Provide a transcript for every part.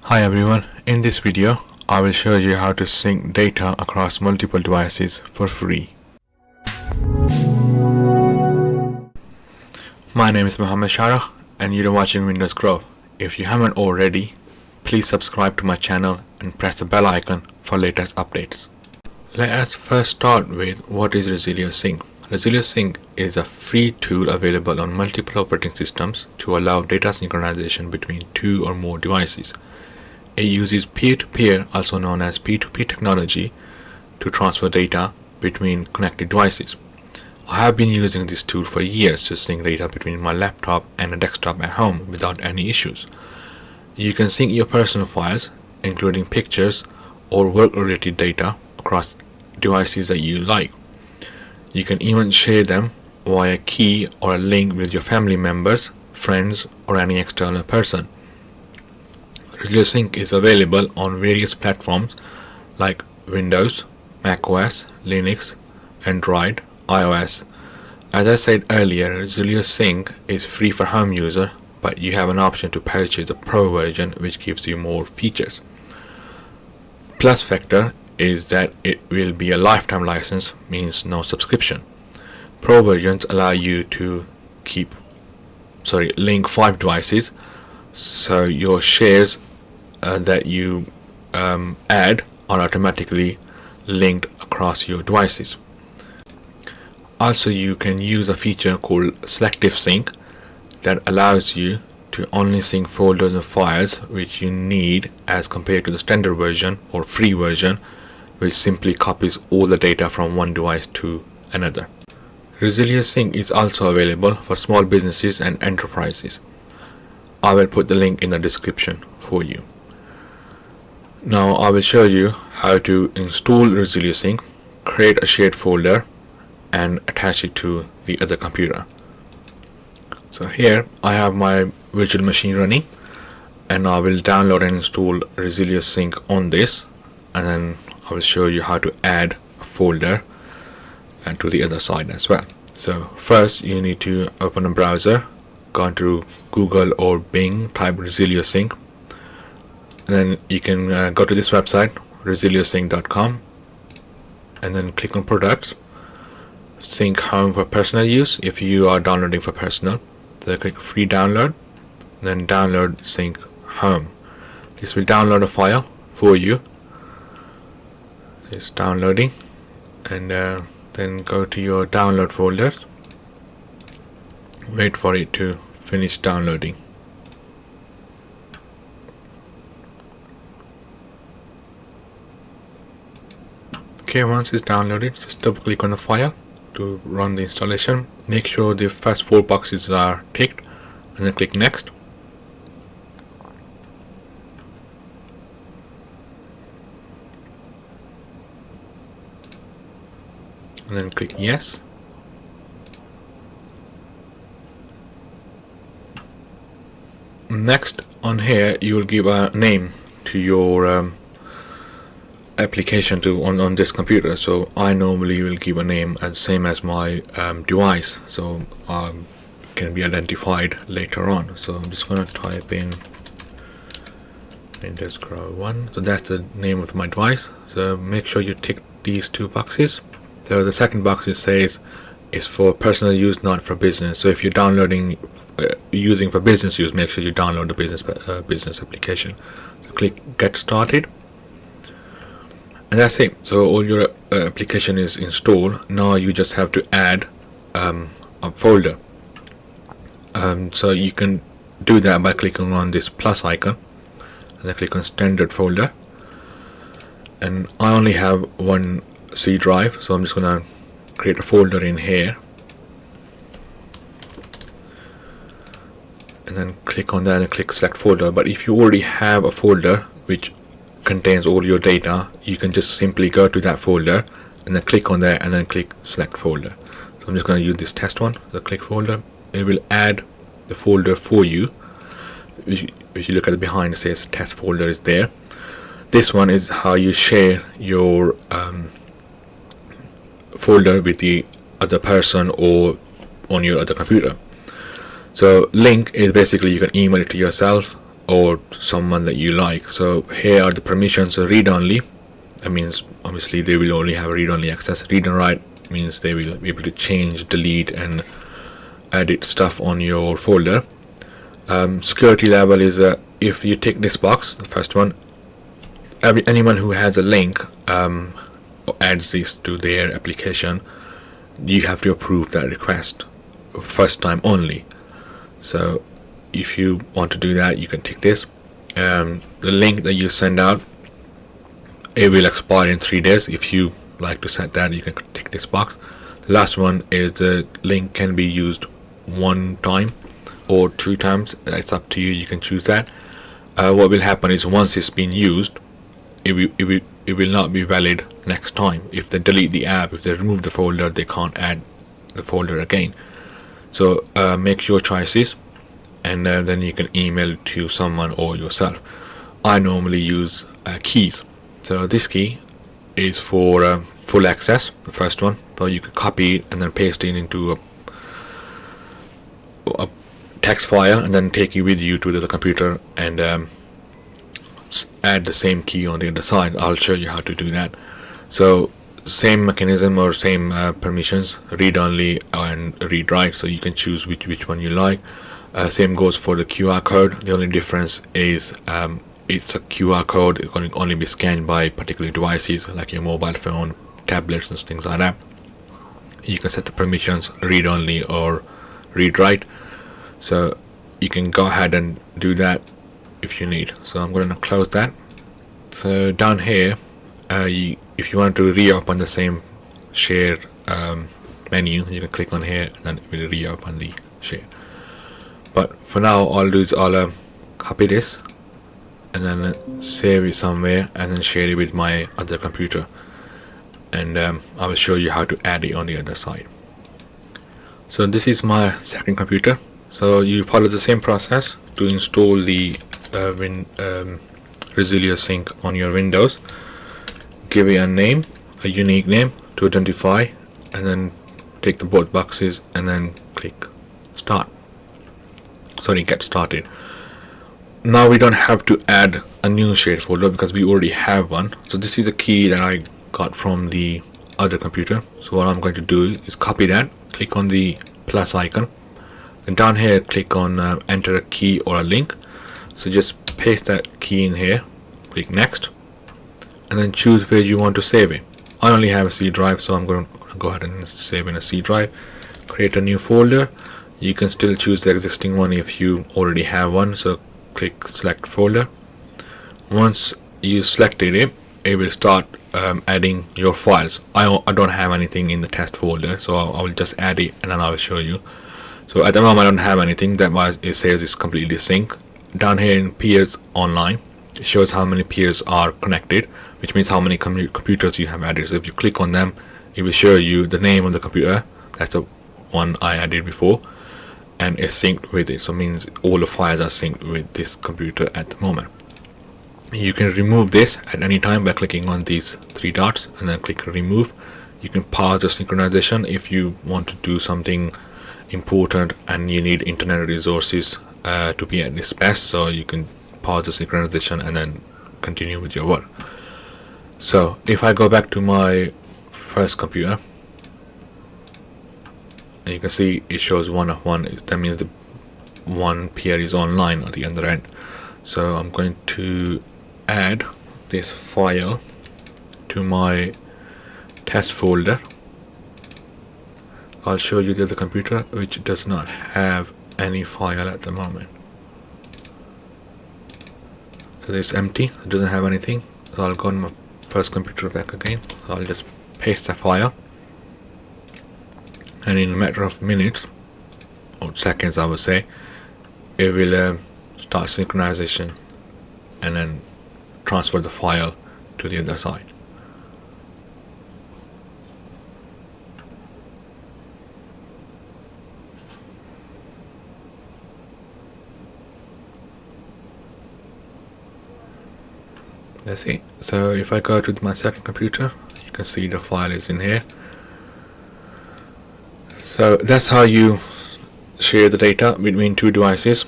Hi everyone, in this video I will show you how to sync data across multiple devices for free. My name is Mohammed Shara and you're watching Windows Grove. If you haven't already, please subscribe to my channel and press the bell icon for latest updates. Let us first start with what is Resilio Sync. Resilio Sync is a free tool available on multiple operating systems to allow data synchronization between two or more devices. It uses peer-to-peer, also known as P2P technology, to transfer data between connected devices. I have been using this tool for years to sync data between my laptop and a desktop at home without any issues. You can sync your personal files, including pictures or work-related data, across devices that you like. You can even share them via a key or a link with your family members, friends, or any external person. Resilio Sync is available on various platforms like Windows, macOS, Linux, Android, iOS. As I said earlier, Resilio Sync is free for home user, but you have an option to purchase the Pro version, which gives you more features. Plus factor is that it will be a lifetime license, means no subscription. Pro versions allow you to link 5 devices, so your shares that you add are automatically linked across your devices. Also, you can use a feature called selective sync that allows you to only sync folders and files which you need, as compared to the standard version or free version, which simply copies all the data from one device to another. Resilio Sync is also available for small businesses and enterprises. I will put the link in the description for you. Now I will show you how to install Resilio Sync, create a shared folder, and attach it to the other computer. So here I have my virtual machine running, and I will download and install Resilio Sync on this, and then I will show you how to add a folder and to the other side as well. So first you need to open a browser, go to Google or Bing, type Resilio Sync, and then you can go to this website, resiliosync.com, and then click on products, sync home for personal use if you are downloading for personal. So click free download, then download sync home. This will download a file for you. It's downloading, and then go to your download folders, wait for it to finish downloading. Okay, once it's downloaded, just double click on the file to run the installation. Make sure the first 4 boxes are ticked, and then click next. And then click yes. Next, on here you will give a name to your application on this computer. So I normally will give a name as same as my device, so can be identified later on. So I'm just going to type in Windows Grove 1. So that's the name of my device. So make sure you tick these 2 boxes. So the second box, it says is for personal use, not for business. So if you're downloading using for business use, make sure you download the business application. So click get started, and that's it. So all your application is installed. Now you just have to add a folder. So you can do that by clicking on this plus icon, and then click on standard folder. And I only have one C drive, so I'm just gonna create a folder in here, and then click on that and click select folder. But if you already have a folder which contains all your data, you can just simply go to that folder and then click on there and then click select folder. So I'm just going to use this test one, the click folder. It will add the folder for you. If you look at the behind, it says test folder is there. This one is how you share your folder with the other person or on your other computer. So link is basically you can email it to yourself, or someone that you like. So here are the permissions. So read only, that means obviously they will only have read only access. Read and write means they will be able to change, delete and edit stuff on your folder. Security level is if you tick this box, the first one, anyone who has a link or adds this to their application, you have to approve that request first time only. So if you want to do that, you can tick this. The link that you send out, it will expire in 3 days. If you like to set that, you can tick this box. The last one is the link can be used 1 time or 2 times. It's up to you. You can choose that. What will happen is once it's been used, it will not be valid next time. If they delete the app, if they remove the folder, they can't add the folder again. So make your choices, and then you can email it to someone or yourself. I normally use keys. So this key is for full access, the first one. So you can copy it and then paste it into a text file and then take it with you to the computer and add the same key on the other side. I'll show you how to do that. So same mechanism or same permissions, read only and read write, so you can choose which one you like. Same goes for the QR code. The only difference is it's a QR code. It's going to only be scanned by particular devices like your mobile phone, tablets and things like that. You can set the permissions read only or read write, so you can go ahead and do that if you need. So I'm going to close that. So down here, if you want to reopen the same share menu, you can click on here and then it will reopen the share. But for now, all I'll do is I'll copy this and then save it somewhere and then share it with my other computer, and I will show you how to add it on the other side. So this is my second computer. So you follow the same process to install the Resilio Sync on your Windows. Give it a name, a unique name to identify, and then take the both boxes and then click start. Get started. Now we don't have to add a new shared folder because we already have one. So this is the key that I got from the other computer. So what I'm going to do is copy that, click on the plus icon, and down here click on enter a key or a link. So just paste that key in here, click next, and then choose where you want to save it. I only have a C drive, so I'm going to go ahead and save in a C drive. Create a new folder. You can still choose the existing one if you already have one. So click select folder. Once you selected it, it will start adding your files. I don't have anything in the test folder, so I will just add it and then I will show you. So at the moment I don't have anything. That why it says it's completely synced. Down here in peers online, it shows how many peers are connected, which means how many computers you have added. So if you click on them, it will show you the name of the computer. That's the one I added before, and it's synced with it. So it means all the files are synced with this computer at the moment. You can remove this at any time by clicking on these 3 dots and then click remove. You can pause the synchronization if you want to do something important and you need internet resources to be at its best, so you can pause the synchronization and then continue with your work. So if I go back to my first computer, and you can see it shows 1 of 1. That means the one peer is online at the other end. So I'm going to add this file to my test folder. I'll show you the other computer which does not have any file at the moment. So it's empty, it doesn't have anything. So I'll go on my first computer back again. So I'll just paste the file, and in a matter of minutes or seconds I would say, it will start synchronization and then transfer the file to the other side. That's it. So if I go to my second computer, you can see the file is in here. So that's how you share the data between 2 devices.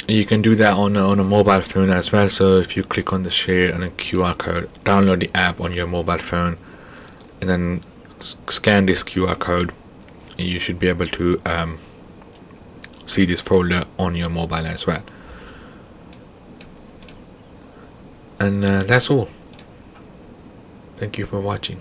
You can do that on a mobile phone as well. So if you click on the share and a QR code, download the app on your mobile phone, and then scan this QR code, you should be able to see this folder on your mobile as well. And that's all. Thank you for watching.